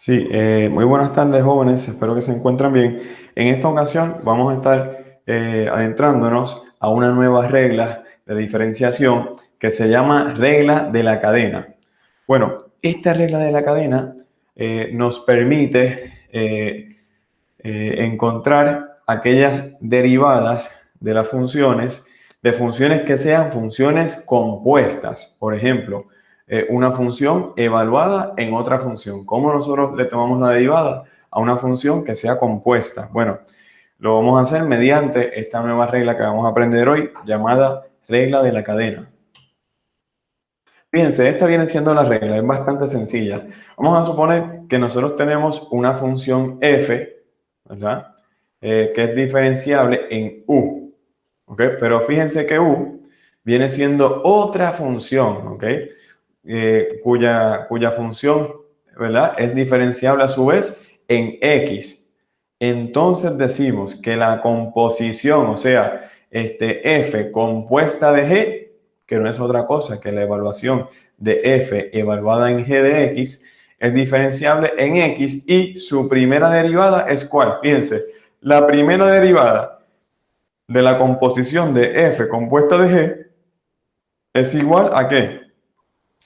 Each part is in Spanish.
Sí, muy buenas tardes jóvenes, espero que se encuentren bien. En esta ocasión vamos a estar adentrándonos a una nueva regla de diferenciación que se llama regla de la cadena. Bueno, esta regla de la cadena nos permite encontrar aquellas derivadas de las funciones, de funciones que sean funciones compuestas. Por ejemplo, una función evaluada en otra función. ¿Cómo nosotros le tomamos la derivada a una función que sea compuesta? Bueno, lo vamos a hacer mediante esta nueva regla que vamos a aprender hoy, llamada regla de la cadena. Fíjense, esta viene siendo la regla, es bastante sencilla. Vamos a suponer que nosotros tenemos una función f, ¿verdad? Que es diferenciable en u, ¿ok? Pero fíjense que u viene siendo otra función, ¿ok? Cuya función, ¿verdad? Es diferenciable a su vez en x. Entonces decimos que la composición, o sea, f compuesta de g, que no es otra cosa que la evaluación de f evaluada en g de x, es diferenciable en x y su primera derivada es ¿cuál? Fíjense, la primera derivada de la composición de f compuesta de g es igual a ¿qué?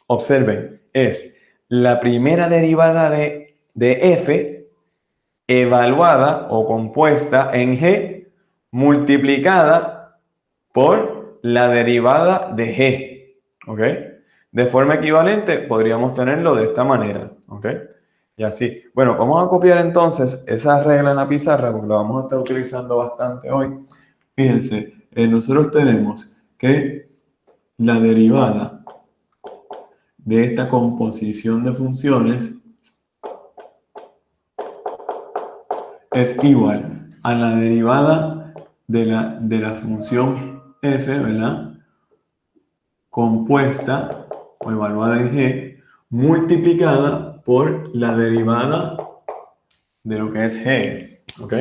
Observen, es la primera derivada de f evaluada o compuesta en g multiplicada por la derivada de g, ¿ok? De forma equivalente podríamos tenerlo de esta manera, ¿ok? Y así. Bueno, vamos a copiar entonces esa regla en la pizarra porque la vamos a estar utilizando bastante hoy. Fíjense, nosotros tenemos que la derivada de esta composición de funciones es igual a la derivada de la función f, ¿verdad? Compuesta o evaluada en g, multiplicada por la derivada de lo que es g, ¿ok?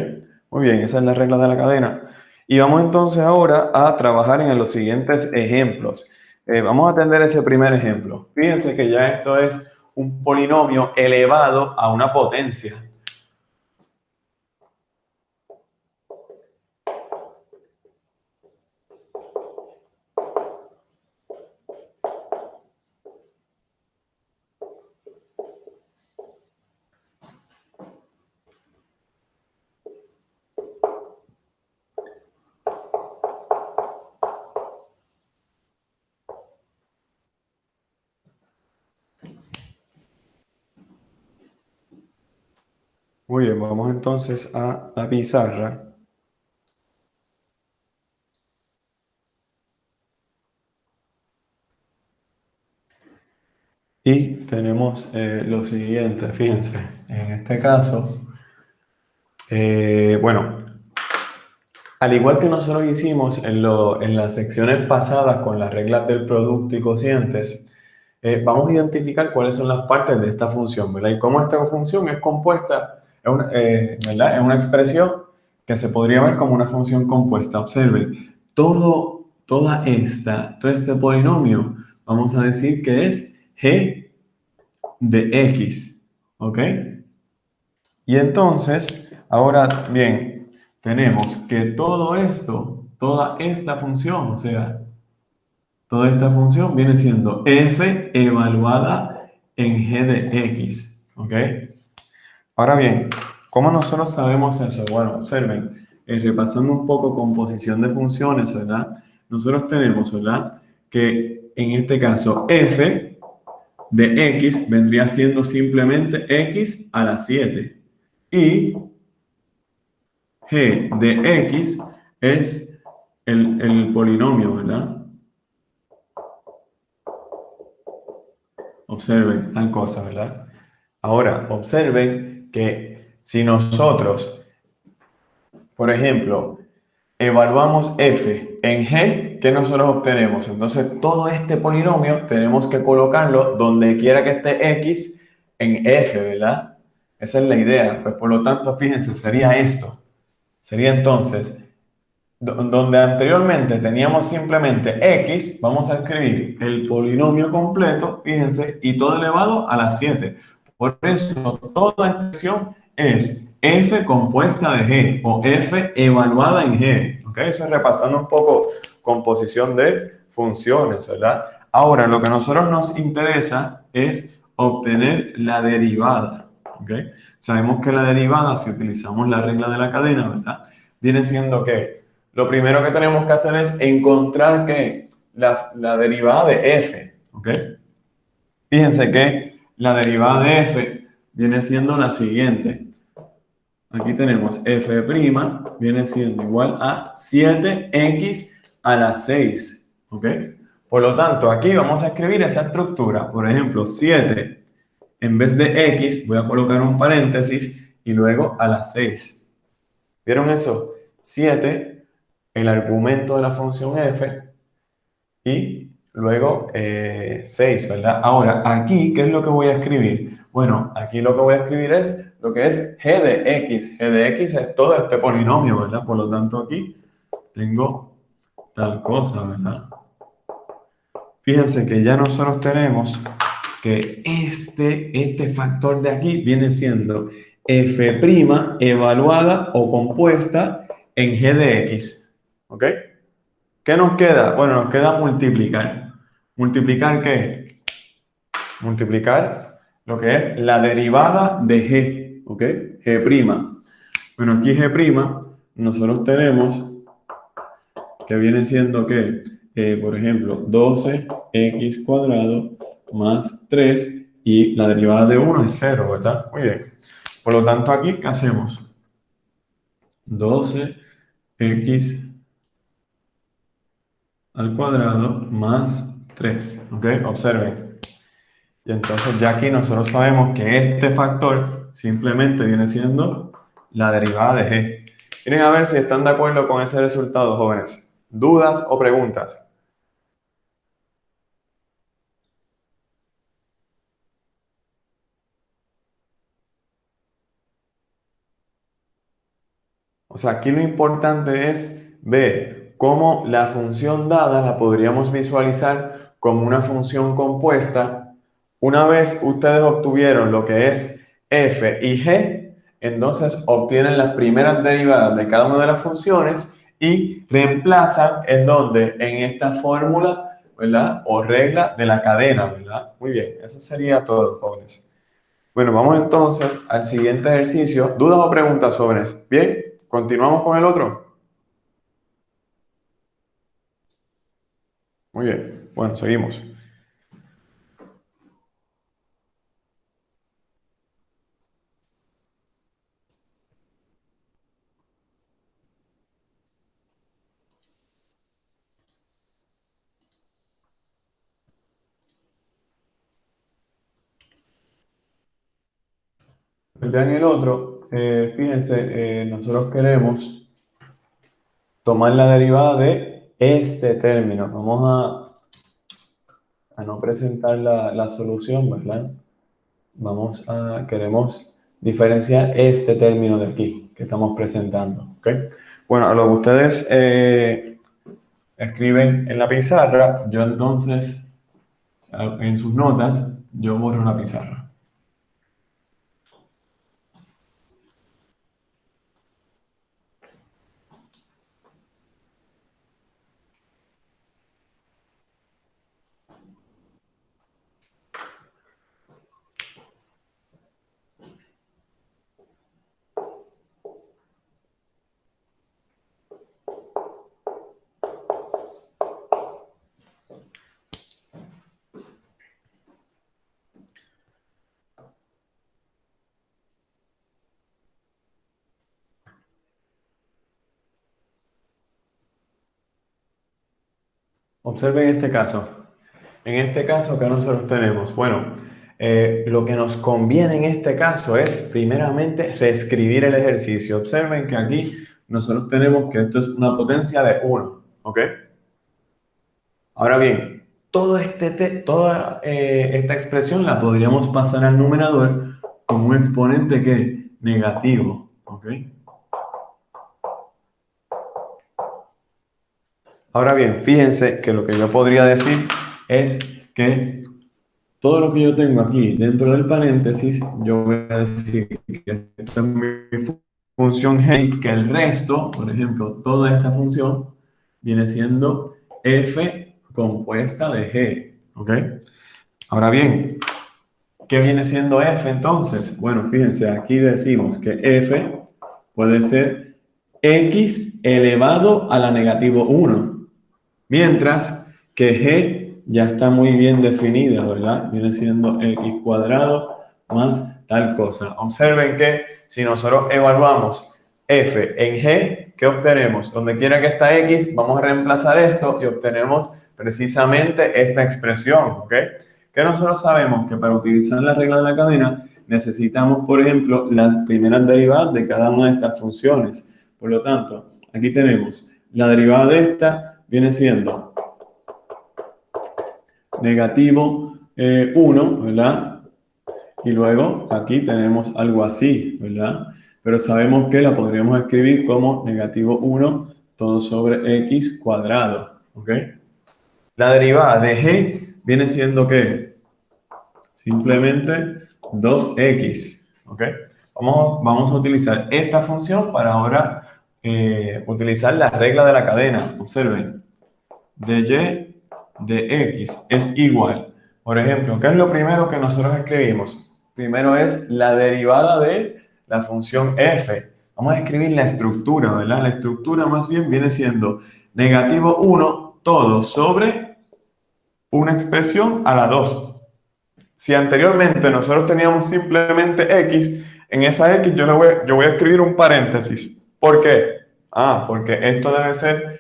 Muy bien, esa es la regla de la cadena. Y vamos entonces ahora a trabajar en los siguientes ejemplos. Vamos a atender ese primer ejemplo. Fíjense que ya esto es un polinomio elevado a una potencia. Muy bien, vamos entonces a la pizarra. Y tenemos lo siguiente, fíjense, en este caso, bueno, al igual que nosotros hicimos en las secciones pasadas con las reglas del producto y cocientes, vamos a identificar cuáles son las partes de esta función, ¿verdad? Y cómo esta función es compuesta, ¿verdad? Es una expresión que se podría ver como una función compuesta. Observen, todo este polinomio, vamos a decir que es g de x, ¿ok? Y entonces, ahora bien, tenemos que todo esto, toda esta función, o sea, toda esta función viene siendo f evaluada en g de x, ¿ok? Ahora bien, ¿cómo nosotros sabemos eso? Bueno, observen, repasando un poco composición de funciones, ¿verdad? Nosotros tenemos, ¿verdad? Que en este caso f de x vendría siendo simplemente x a la 7. Y g de x es el polinomio, ¿verdad? Observen tal cosa, ¿verdad? Ahora, observen que si nosotros, por ejemplo, evaluamos f en g, ¿qué nosotros obtenemos? Entonces, todo este polinomio tenemos que colocarlo donde quiera que esté x en f, ¿verdad? Esa es la idea. Pues por lo tanto, fíjense, sería esto. Sería entonces, donde anteriormente teníamos simplemente x, vamos a escribir el polinomio completo, fíjense, y todo elevado a la 7. Por eso, toda expresión es f compuesta de g o f evaluada en g. ¿Ok? Eso es repasando un poco composición de funciones, ¿verdad? Ahora, lo que a nosotros nos interesa es obtener la derivada. ¿Ok? Sabemos que la derivada, si utilizamos la regla de la cadena, ¿verdad? Viene siendo que lo primero que tenemos que hacer es encontrar que la derivada de f. ¿Ok? Fíjense que la derivada de f viene siendo la siguiente. Aquí tenemos f', viene siendo igual a 7x a la 6. ¿Ok? Por lo tanto, aquí vamos a escribir esa estructura. Por ejemplo, 7 en vez de x, voy a colocar un paréntesis y luego a la 6. ¿Vieron eso? 7, el argumento de la función f, y luego 6, ¿verdad? Ahora, aquí, ¿qué es lo que voy a escribir? Bueno, aquí lo que voy a escribir es lo que es g de x. G de x es todo este polinomio, ¿verdad? Por lo tanto, aquí tengo tal cosa, ¿verdad? Fíjense que ya nosotros tenemos que este factor de aquí viene siendo f' evaluada o compuesta en g de x. ¿Ok? ¿Qué nos queda? Bueno, nos queda multiplicar. ¿Multiplicar qué? Multiplicar lo que es la derivada de g. ¿Ok? G'. Bueno, aquí g', nosotros tenemos que viene siendo que, por ejemplo, 12x cuadrado más 3 y la derivada de 1 es 0, ¿verdad? Muy bien. Por lo tanto, aquí, ¿qué hacemos? 12x al cuadrado más 3, ¿ok? Observen. Y entonces ya aquí nosotros sabemos que este factor simplemente viene siendo la derivada de g. Miren a ver si están de acuerdo con ese resultado, jóvenes. ¿Dudas o preguntas? O sea, aquí lo importante es ver cómo la función dada la podríamos visualizar como una función compuesta. Una vez ustedes obtuvieron lo que es f y g, entonces obtienen las primeras derivadas de cada una de las funciones y reemplazan en donde, en esta fórmula, ¿verdad? O regla de la cadena, ¿verdad? Muy bien, eso sería todo, jóvenes. Bueno, vamos entonces al siguiente ejercicio. ¿Dudas o preguntas, jóvenes? Bien, continuamos con el otro. Muy bien, bueno, seguimos. Vean el otro. Fíjense, nosotros queremos tomar la derivada de este término. Vamos a no presentar la solución, ¿verdad? Queremos diferenciar este término de aquí que estamos presentando, ¿ok? Bueno, a lo que ustedes escriben en la pizarra, yo entonces, en sus notas, yo borro la pizarra. Observen este caso. En este caso, ¿qué nosotros tenemos? Bueno, lo que nos conviene en este caso es, primeramente, reescribir el ejercicio. Observen que aquí nosotros tenemos que esto es una potencia de 1, ¿ok? Ahora bien, toda esta expresión la podríamos pasar al numerador como un exponente que negativo, ¿ok? Ahora bien, fíjense que lo que yo podría decir es que todo lo que yo tengo aquí dentro del paréntesis, yo voy a decir que esto es mi función g, que el resto, por ejemplo, toda esta función viene siendo f compuesta de g, ¿ok? Ahora bien, ¿qué viene siendo f entonces? Bueno, fíjense, aquí decimos que f puede ser x elevado a la negativo 1, mientras que g ya está muy bien definida, ¿verdad? Viene siendo x cuadrado más tal cosa. Observen que si nosotros evaluamos f en g, ¿qué obtenemos? Donde quiera que está x, vamos a reemplazar esto y obtenemos precisamente esta expresión, ¿ok? Que nosotros sabemos que para utilizar la regla de la cadena necesitamos, por ejemplo, las primeras derivadas de cada una de estas funciones. Por lo tanto, aquí tenemos la derivada de esta viene siendo negativo 1, ¿verdad? Y luego aquí tenemos algo así, ¿verdad? Pero sabemos que la podríamos escribir como negativo 1 todo sobre x cuadrado, ¿ok? La derivada de g viene siendo ¿qué? Simplemente 2x, ¿ok? Vamos a utilizar esta función para ahora utilizar la regla de la cadena. Observen, de y de x es igual. Por ejemplo, ¿qué es lo primero que nosotros escribimos? Primero es la derivada de la función f. Vamos a escribir la estructura, ¿verdad? La estructura más bien viene siendo negativo 1 todo sobre una expresión a la 2. Si anteriormente nosotros teníamos simplemente x, en esa x yo voy a escribir un paréntesis. ¿Por qué? Porque esto debe ser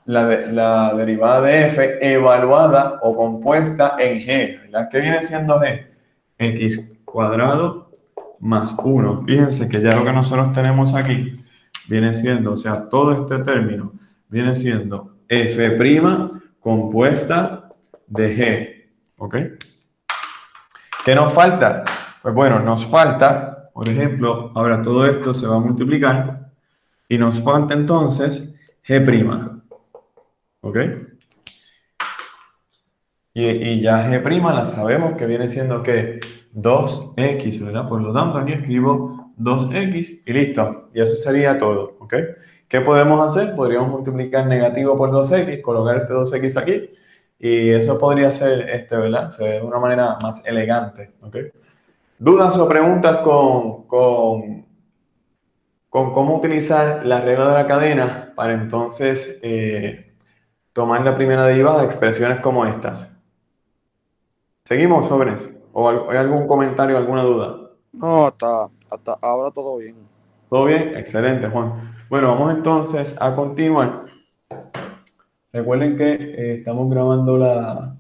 la derivada de f evaluada o compuesta en g, ¿verdad? ¿Qué viene siendo g? X cuadrado más 1. Fíjense que ya lo que nosotros tenemos aquí viene siendo, o sea, todo este término viene siendo f' compuesta de g, ¿ok? ¿Qué nos falta? Pues bueno, nos falta, por ejemplo, ahora todo esto se va a multiplicar y nos falta entonces g', ¿ok? Y ya g' la sabemos que viene siendo que 2x, ¿verdad? Por lo tanto, aquí escribo 2x y listo. Y eso sería todo, ¿ok? ¿Qué podemos hacer? Podríamos multiplicar negativo por 2x, colocar este 2x aquí y eso podría ser, ¿verdad? Se ve de una manera más elegante, ¿ok? ¿Dudas o preguntas con cómo utilizar la regla de la cadena para entonces tomar la primera derivada de expresiones como estas? ¿Seguimos, jóvenes? ¿O hay algún comentario, alguna duda? No, hasta ahora todo bien. ¿Todo bien? Excelente, Juan. Bueno, vamos entonces a continuar. Recuerden que estamos grabando la,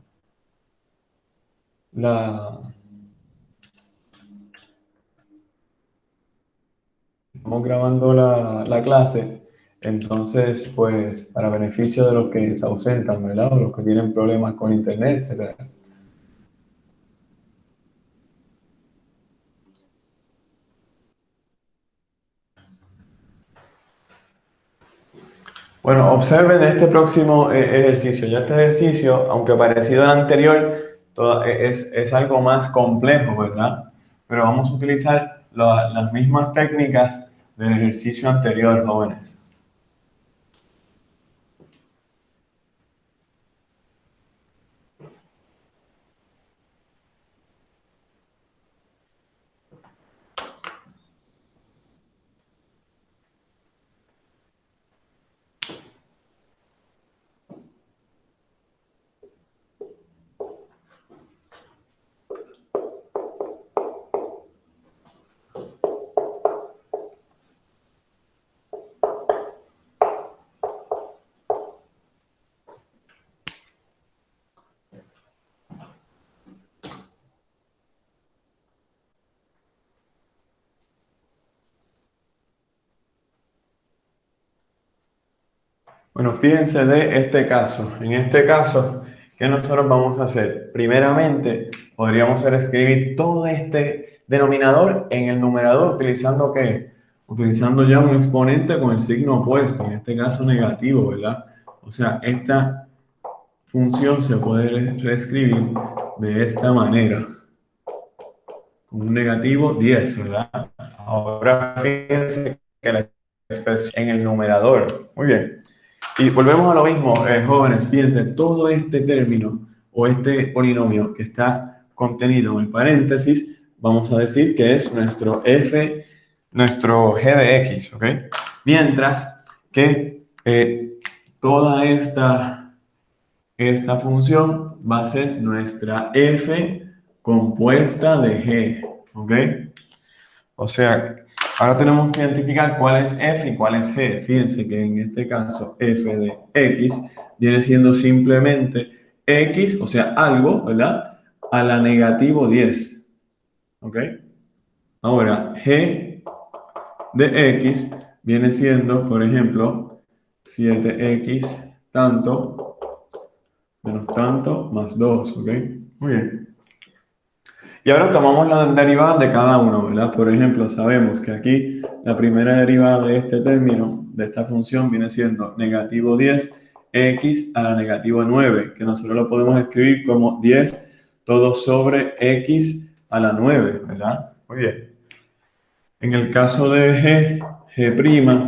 estamos grabando la clase. Entonces, pues, para beneficio de los que se ausentan, ¿verdad? O los que tienen problemas con internet, etc. Bueno, observen este próximo ejercicio. Ya este ejercicio, aunque parecido al anterior, es algo más complejo, ¿verdad? Pero vamos a utilizar las mismas técnicas del ejercicio anterior, jóvenes. Bueno, fíjense de este caso. En este caso, ¿qué nosotros vamos a hacer? Primeramente, podríamos escribir todo este denominador en el numerador, utilizando ¿qué? Utilizando ya un exponente con el signo opuesto, en este caso negativo, ¿verdad? O sea, esta función se puede reescribir de esta manera, con un negativo 10, ¿verdad? Ahora fíjense que la expresión en el numerador. Muy bien. Y volvemos a lo mismo, jóvenes, fíjense, todo este término o este polinomio que está contenido en el paréntesis, vamos a decir que es nuestro f, nuestro g de x, ¿ok? Mientras que toda esta función va a ser nuestra f compuesta de g, ¿ok? O sea, ahora tenemos que identificar cuál es f y cuál es g. Fíjense que en este caso f de x viene siendo simplemente x, o sea, algo, ¿verdad? A la negativo 10, ¿ok? Ahora, g de x viene siendo, por ejemplo, 7x tanto menos tanto más 2, ¿ok? Muy bien. Y ahora tomamos las derivadas de cada uno, ¿verdad? Por ejemplo, sabemos que aquí la primera derivada de este término, de esta función, viene siendo negativo 10 x a la negativo 9, que nosotros lo podemos escribir como 10 todo sobre x a la 9, ¿verdad? Muy bien. En el caso de g',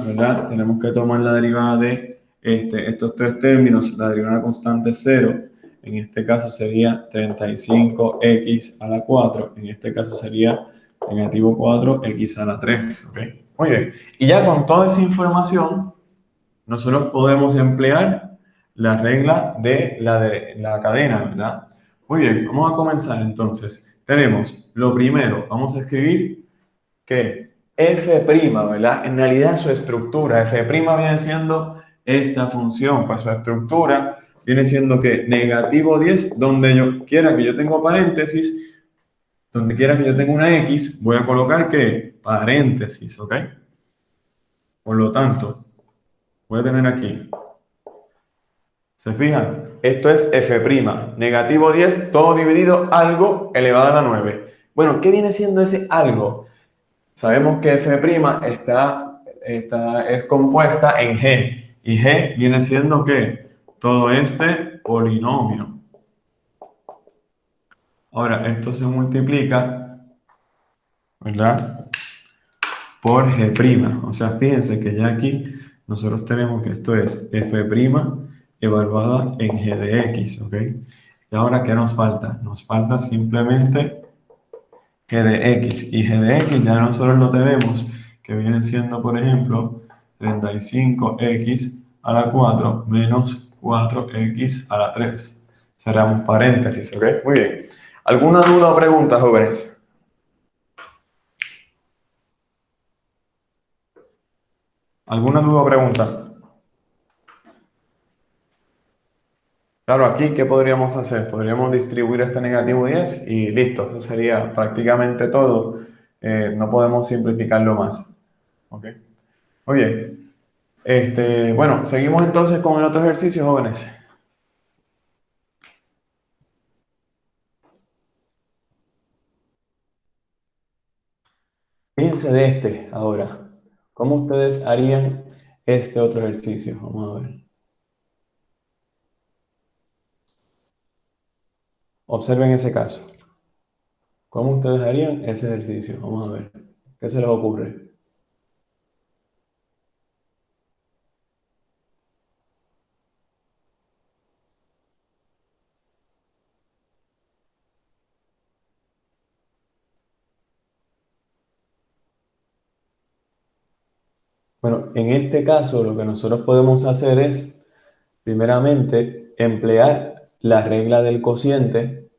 ¿verdad? Tenemos que tomar la derivada de estos tres términos, la derivada constante es 0. En este caso sería 35x a la 4. En este caso sería negativo 4x a la 3. ¿Okay? Muy bien. Y ya con toda esa información, nosotros podemos emplear la regla de la cadena, ¿verdad? Muy bien, vamos a comenzar entonces. Tenemos lo primero, vamos a escribir que f', ¿verdad? En realidad su estructura, f' viene siendo esta función, pues su estructura viene siendo que negativo 10, donde yo quiera que yo tenga paréntesis, donde quiera que yo tenga una x, voy a colocar que paréntesis, ¿ok? Por lo tanto, voy a tener aquí, ¿se fijan? Esto es f', negativo 10, todo dividido, algo elevado a la 9. Bueno, ¿qué viene siendo ese algo? Sabemos que f' es compuesta en g, y g viene siendo ¿qué? Todo este polinomio. Ahora, esto se multiplica, ¿verdad? Por g'. O sea, fíjense que ya aquí nosotros tenemos que esto es f' evaluada en g de x, ¿ok? Y ahora, ¿qué nos falta? Nos falta simplemente g de x. Y g de x ya nosotros lo tenemos, que viene siendo, por ejemplo, 35x a la 4 menos 4x a la 3. Cerramos paréntesis, ¿ok? Muy bien. ¿Alguna duda o pregunta, jóvenes? ¿Alguna duda o pregunta? Claro, aquí, ¿qué podríamos hacer? Podríamos distribuir este negativo 10 y listo. Eso sería prácticamente todo. No podemos simplificarlo más. ¿Ok? Muy bien. Bueno, seguimos entonces con el otro ejercicio, jóvenes. Fíjense de este ahora. ¿Cómo ustedes harían este otro ejercicio? Vamos a ver. Observen ese caso. ¿Cómo ustedes harían ese ejercicio? Vamos a ver. ¿Qué se les ocurre? Bueno, en este caso lo que nosotros podemos hacer es, primeramente, emplear la regla del cociente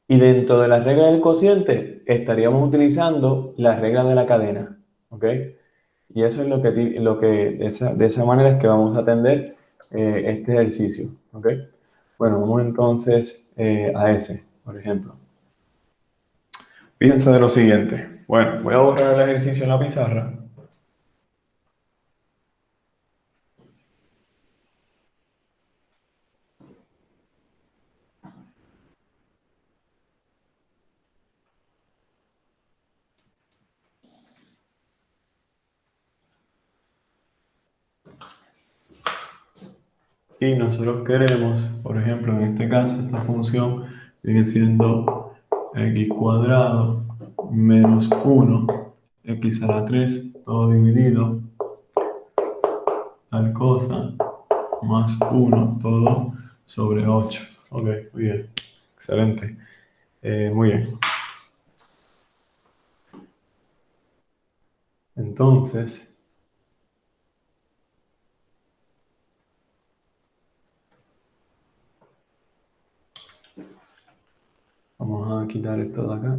y dentro de la regla del cociente estaríamos utilizando la regla de la cadena. ¿Ok? Y eso es de esa manera es que vamos a atender este ejercicio. ¿Ok? Bueno, vamos entonces a ese, por ejemplo. Fíjense de lo siguiente. Bueno, voy a borrar el ejercicio en la pizarra. Y nosotros queremos, por ejemplo, en este caso, esta función viene siendo x cuadrado menos 1, x a la 3, todo dividido, tal cosa, más 1, todo sobre 8. Ok, muy bien. Excelente. Muy bien. Entonces, vamos a quitar esto de acá.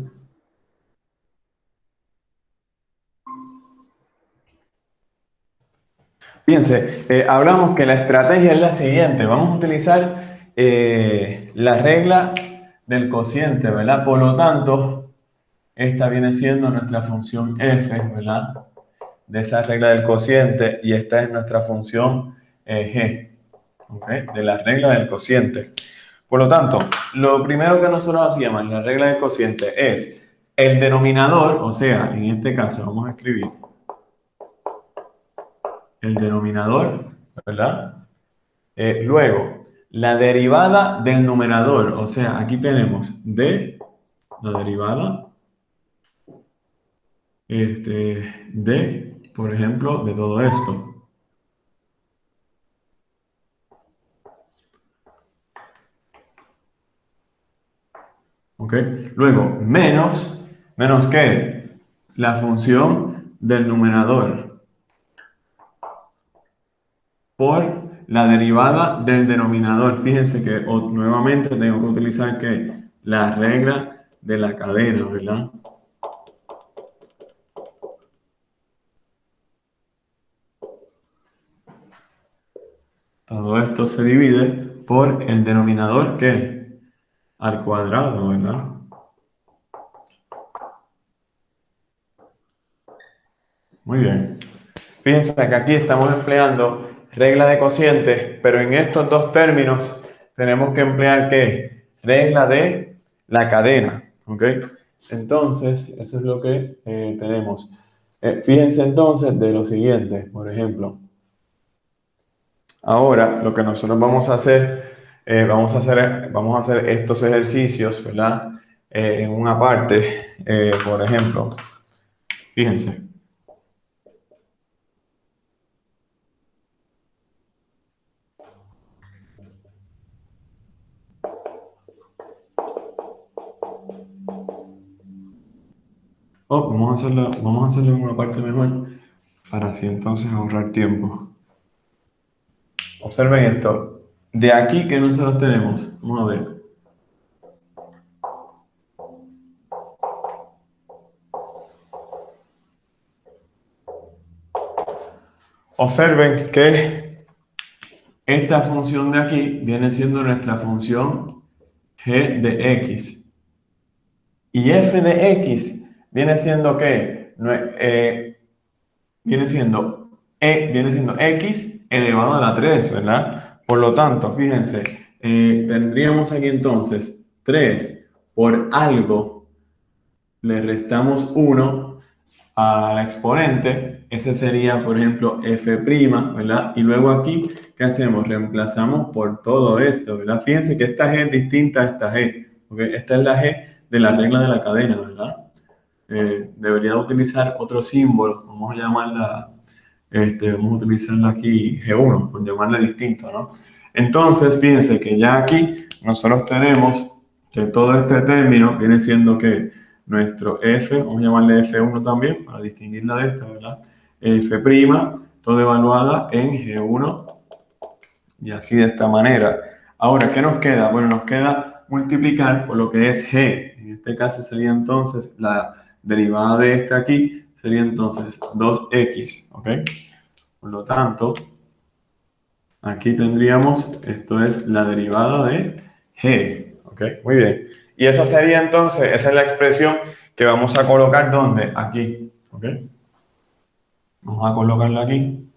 Fíjense, hablamos que la estrategia es la siguiente. Vamos a utilizar la regla del cociente, ¿verdad? Por lo tanto, esta viene siendo nuestra función f, ¿verdad? De esa regla del cociente, y esta es nuestra función g, ¿ok? De la regla del cociente. Por lo tanto, lo primero que nosotros hacíamos en la regla del cociente es el denominador, o sea, en este caso vamos a escribir el denominador, ¿verdad? Luego, la derivada del numerador, o sea, aquí tenemos de la derivada de, por ejemplo, de todo esto. ¿Ok? Luego, ¿menos qué? La función del numerador por la derivada del denominador. Fíjense que nuevamente tengo que utilizar que la regla de la cadena, ¿verdad? Todo esto se divide por el denominador que al cuadrado, ¿verdad? Muy bien. Fíjense que aquí estamos empleando regla de cocientes, pero en estos dos términos tenemos que emplear ¿qué? Regla de la cadena, ¿ok? Entonces, eso es lo que tenemos. Fíjense entonces de lo siguiente, por ejemplo. Ahora, lo que nosotros vamos a hacer, vamos a hacer estos ejercicios, ¿verdad? En una parte, por ejemplo, fíjense. Oh, vamos a hacerlo en una parte mejor para así entonces ahorrar tiempo. Observen esto. De aquí que nosotros tenemos, vamos a ver. Observen que esta función de aquí viene siendo nuestra función g de x. Y f de x viene siendo ¿qué? Viene siendo x elevado a la 3, ¿verdad? Por lo tanto, fíjense, tendríamos aquí entonces 3 por algo, le restamos 1 al exponente, ese sería, por ejemplo, f', ¿verdad? Y luego aquí, ¿qué hacemos? Reemplazamos por todo esto, ¿verdad? Fíjense que esta g es distinta a esta g, porque esta es la g de la regla de la cadena, ¿verdad? Debería utilizar otro símbolo, vamos a llamarla, vamos a utilizarla aquí G1, por llamarla distinto, ¿no? Entonces, fíjense que ya aquí nosotros tenemos que todo este término viene siendo que nuestro F, vamos a llamarle F1 también, para distinguirla de esta, ¿verdad? F', todo evaluada en G1, y así de esta manera. Ahora, ¿qué nos queda? Bueno, nos queda multiplicar por lo que es G. En este caso sería entonces la derivada de esta aquí, sería entonces 2x, ¿ok? Por lo tanto, aquí tendríamos, esto es la derivada de G, ¿ok? Muy bien. Y esa sería entonces, esa es la expresión que vamos a colocar, ¿dónde? Aquí, ¿ok? Vamos a colocarla aquí.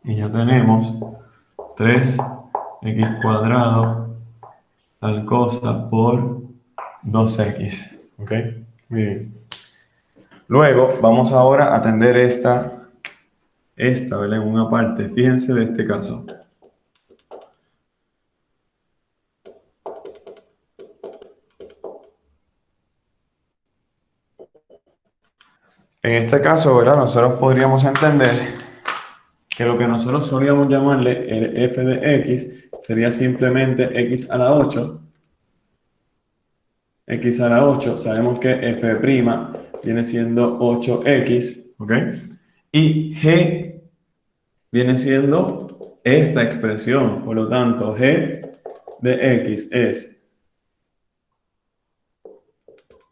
Y ya tenemos 3x cuadrado tal cosa por 2x, ¿ok? Muy bien. Luego vamos ahora a atender esta, ¿verdad? En una parte. Fíjense de este caso. En este caso, ¿verdad? Nosotros podríamos entender que lo que nosotros solíamos llamarle el f de x sería simplemente x a la 8. X a la 8, sabemos que f' viene siendo 8x, ¿ok? Y g viene siendo esta expresión, por lo tanto, g de x es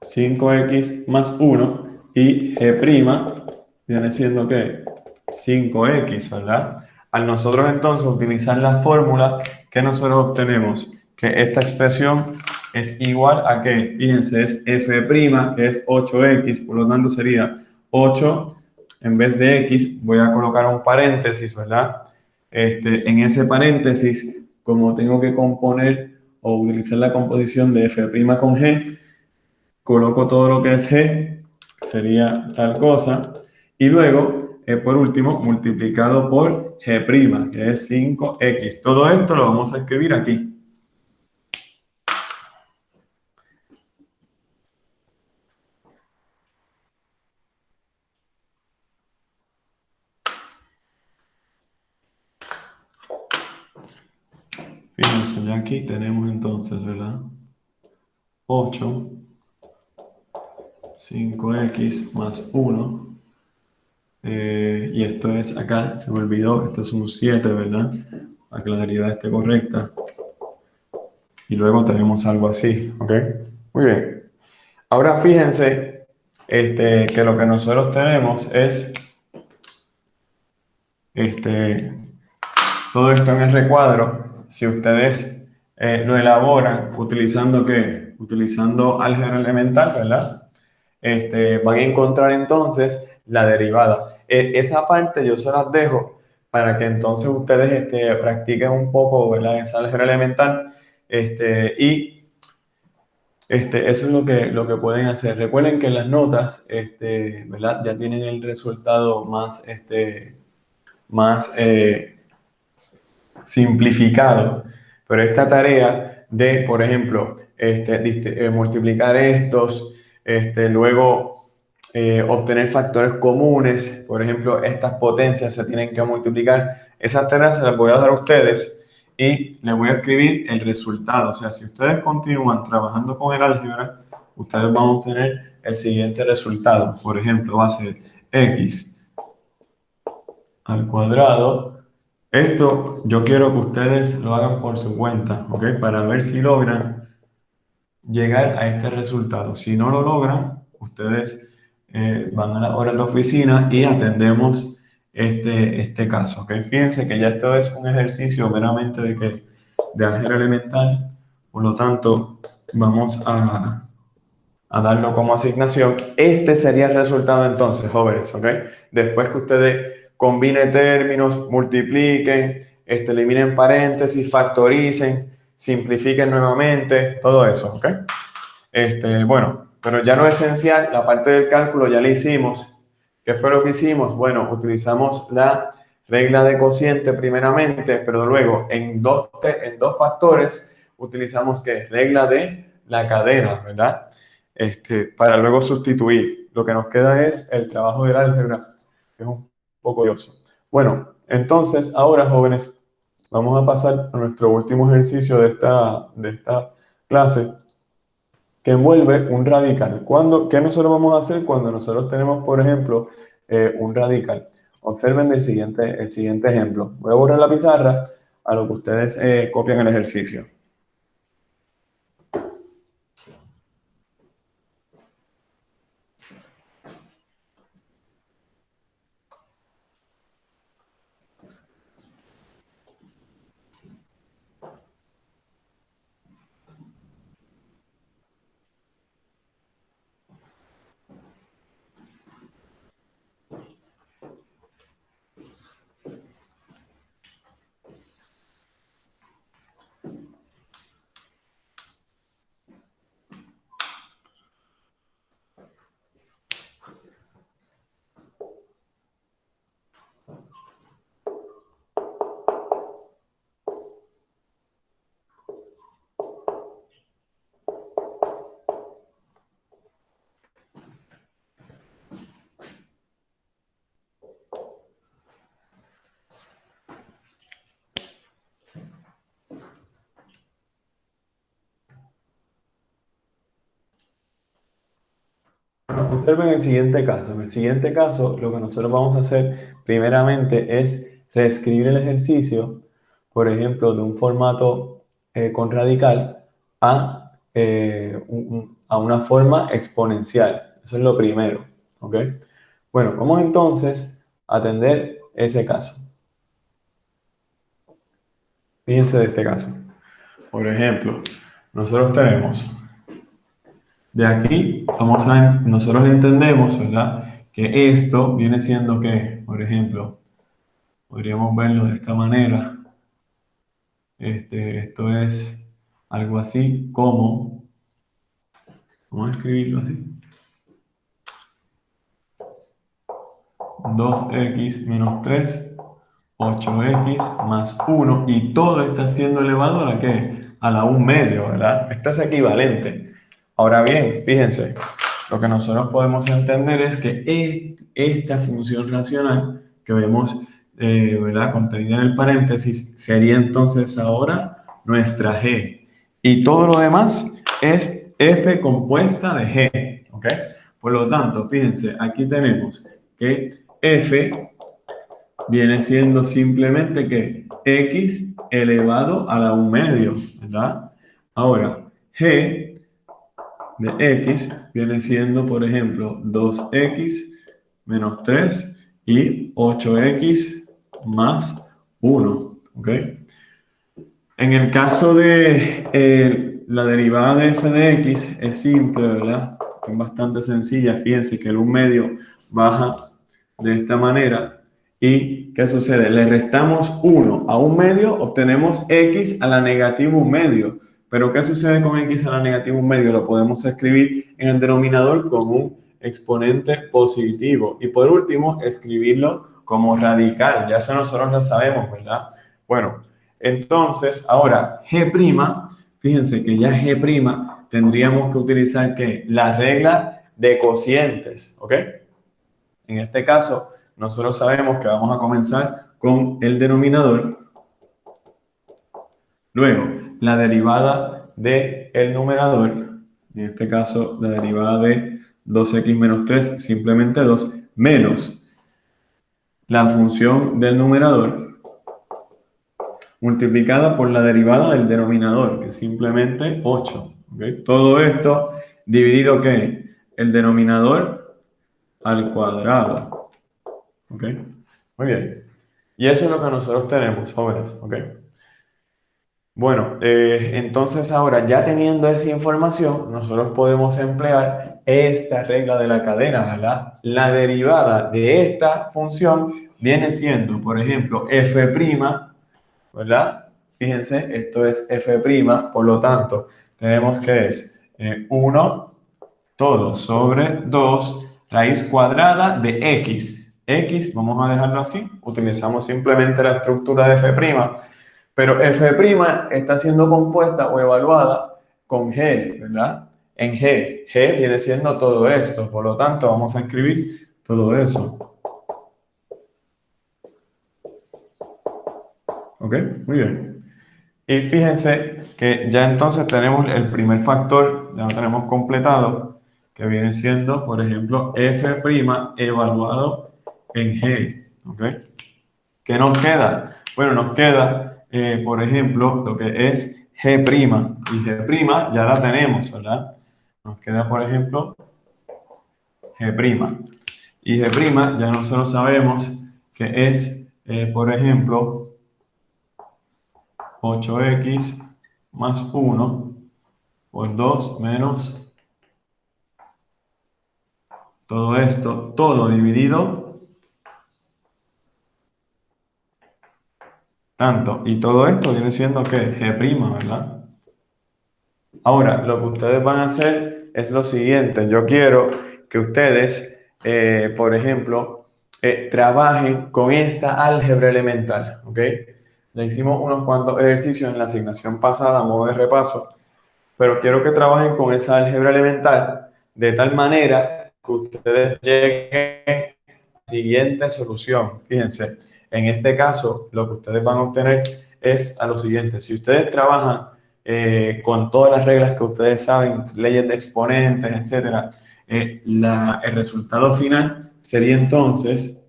5x más 1 y g' viene siendo ¿qué? 5x, ¿verdad? Al nosotros entonces utilizar la fórmula que nosotros obtenemos, que esta expresión es igual a ¿qué? Fíjense, es f', que es 8x, por lo tanto sería 8, en vez de x, voy a colocar un paréntesis, ¿verdad? En ese paréntesis, como tengo que componer o utilizar la composición de f' con g, coloco todo lo que es g, sería tal cosa, y luego, por último, multiplicado por g', que es 5x. Todo esto lo vamos a escribir aquí. Fíjense, ya aquí tenemos entonces, ¿verdad? 8, 5x más 1. Y esto es acá, se me olvidó, esto es un 7, ¿verdad? Para que la derivada esté correcta. Y luego tenemos algo así, ¿ok? Muy bien. Ahora fíjense que lo que nosotros tenemos es todo esto en el recuadro. Si ustedes lo elaboran utilizando ¿qué? Utilizando álgebra elemental, ¿verdad? Van a encontrar entonces la derivada. Esa parte yo se las dejo para que entonces ustedes practiquen un poco, ¿verdad? Esa álgebra elemental. Y eso es lo que pueden hacer. Recuerden que las notas, ¿verdad? Ya tienen el resultado más simplificado. Pero esta tarea de, por ejemplo, multiplicar estos, luego obtener factores comunes, por ejemplo, estas potencias se tienen que multiplicar. Esas tareas se las voy a dar a ustedes y les voy a escribir el resultado. O sea, si ustedes continúan trabajando con el álgebra, ustedes van a obtener el siguiente resultado. Por ejemplo, va a ser x al cuadrado. Esto yo quiero que ustedes lo hagan por su cuenta, ¿ok? Para ver si logran llegar a este resultado. Si no lo logran, ustedes van a la hora de oficina y atendemos este caso, ¿ok? Fíjense que ya esto es un ejercicio meramente de álgebra elemental, por lo tanto, vamos a darlo como asignación. Este sería el resultado entonces, jóvenes, ¿ok? Después que ustedes combinen términos, multipliquen, eliminen paréntesis, factoricen, simplifiquen nuevamente, todo eso, ¿ok? Bueno, pero ya lo esencial, la parte del cálculo ya la hicimos. ¿Qué fue lo que hicimos? Bueno, utilizamos la regla de cociente primeramente, pero luego en dos factores utilizamos ¿qué? Regla de la cadena, ¿verdad? Para luego sustituir. Lo que nos queda es el trabajo del álgebra, que es un poco odioso. Bueno, entonces ahora, jóvenes, vamos a pasar a nuestro último ejercicio de esta clase, que envuelve un radical. ¿Qué nosotros vamos a hacer cuando nosotros tenemos, por ejemplo, un radical? Observen el siguiente ejemplo. Voy a borrar la pizarra a lo que ustedes copian el ejercicio. observen el siguiente caso. En el siguiente caso, lo que nosotros vamos a hacer primeramente es reescribir el ejercicio, por ejemplo, de un formato con radical a una forma exponencial. Eso es lo primero, ¿ok? Bueno, vamos entonces a atender ese caso. Fíjense de este caso. Por ejemplo, nosotros tenemos, de aquí, nosotros entendemos, ¿verdad? Que esto viene siendo que, por ejemplo, podríamos verlo de esta manera. Esto es algo así como, vamos a escribirlo así, 2x menos 3, 8x más 1, y todo está siendo elevado a la ¿qué? A la 1 medio, ¿verdad? Esto es equivalente. Ahora bien, fíjense, lo que nosotros podemos entender es que esta función racional que vemos, ¿verdad?, contenida en el paréntesis, sería entonces ahora nuestra g. Y todo lo demás es f compuesta de g, ¿ok? Por lo tanto, fíjense, aquí tenemos que f viene siendo simplemente que x elevado a la 1 medio, ¿verdad? Ahora, g de x viene siendo, por ejemplo, 2x menos 3 y 8x más 1, ¿ok? En el caso de la derivada de f de x es simple, ¿verdad? Es bastante sencilla. Fíjense que el 1 medio baja de esta manera. ¿Y qué sucede? Le restamos 1 a 1 medio, obtenemos x a la negativa 1 medio. Pero ¿qué sucede con x a la negativa 1 medio? Lo podemos escribir en el denominador como un exponente positivo. Y por último, escribirlo como radical. Ya eso nosotros lo sabemos, ¿verdad? Bueno, entonces ahora g', fíjense que ya g' tendríamos que utilizar ¿qué? La regla de cocientes, ¿ok? En este caso, nosotros sabemos que vamos a comenzar con el denominador, luego la derivada del numerador, en este caso la derivada de 2x menos 3, simplemente 2, menos la función del numerador multiplicada por la derivada del denominador, que es simplemente 8. ¿Okay? Todo esto dividido ¿qué? El denominador al cuadrado. ¿Ok? Muy bien. Y eso es lo que nosotros tenemos, jóvenes. ¿Ok? Bueno, entonces ahora ya teniendo esa información, nosotros podemos emplear esta regla de la cadena, ¿verdad? La derivada de esta función viene siendo, por ejemplo, f', ¿verdad? Fíjense, esto es f', por lo tanto, tenemos que es 1 todo sobre 2 raíz cuadrada de x. X, vamos a dejarlo así, utilizamos simplemente la estructura de f', pero f' está siendo compuesta o evaluada con g, ¿verdad? En g. G viene siendo todo esto, por lo tanto vamos a escribir todo eso. ¿Ok? Muy bien. Y fíjense que ya entonces tenemos el primer factor, ya lo tenemos completado, que viene siendo, por ejemplo, f' evaluado en g. ¿Ok? ¿Qué nos queda? Bueno, nos queda, por ejemplo, lo que es g', y g' ya la tenemos, ¿verdad? Nos queda, por ejemplo, g'. Y g' ya nosotros sabemos que es, por ejemplo, 8x más 1 por 2 menos todo esto, todo dividido tanto. Y todo esto viene siendo ¿qué? G', ¿verdad? Ahora, lo que ustedes van a hacer es lo siguiente. Yo quiero que ustedes, por ejemplo, trabajen con esta álgebra elemental, ¿ok? Le hicimos unos cuantos ejercicios en la asignación pasada a modo de repaso, pero quiero que trabajen con esa álgebra elemental de tal manera que ustedes lleguen a la siguiente solución. Fíjense, en este caso, lo que ustedes van a obtener es a lo siguiente. Si ustedes trabajan con todas las reglas que ustedes saben, leyes de exponentes, etcétera, el resultado final sería entonces,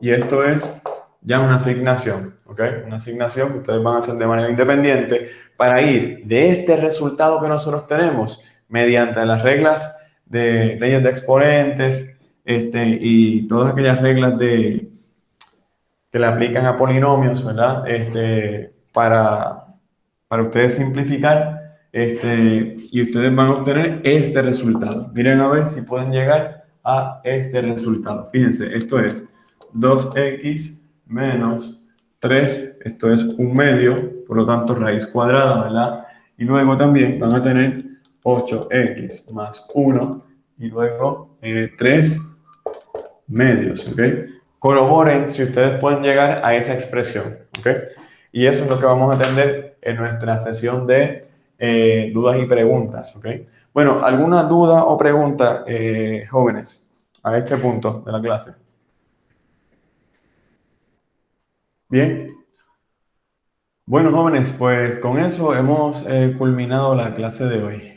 y esto es ya una asignación, ¿ok? Una asignación que ustedes van a hacer de manera independiente para ir de este resultado que nosotros tenemos mediante las reglas de leyes de exponentes y todas aquellas reglas que le aplican a polinomios, ¿verdad? Para ustedes simplificar y ustedes van a obtener este resultado. Miren a ver si pueden llegar a este resultado. Fíjense, esto es 2x menos 3, esto es un medio, por lo tanto raíz cuadrada, ¿verdad? Y luego también van a tener 8x más 1 y luego 3 medios, ¿ok? Corroboren si ustedes pueden llegar a esa expresión, ¿ok? Y eso es lo que vamos a atender en nuestra sesión de dudas y preguntas, ¿ok? Bueno, ¿alguna duda o pregunta, jóvenes, a este punto de la clase? Bien. Bueno, jóvenes, pues con eso hemos culminado la clase de hoy.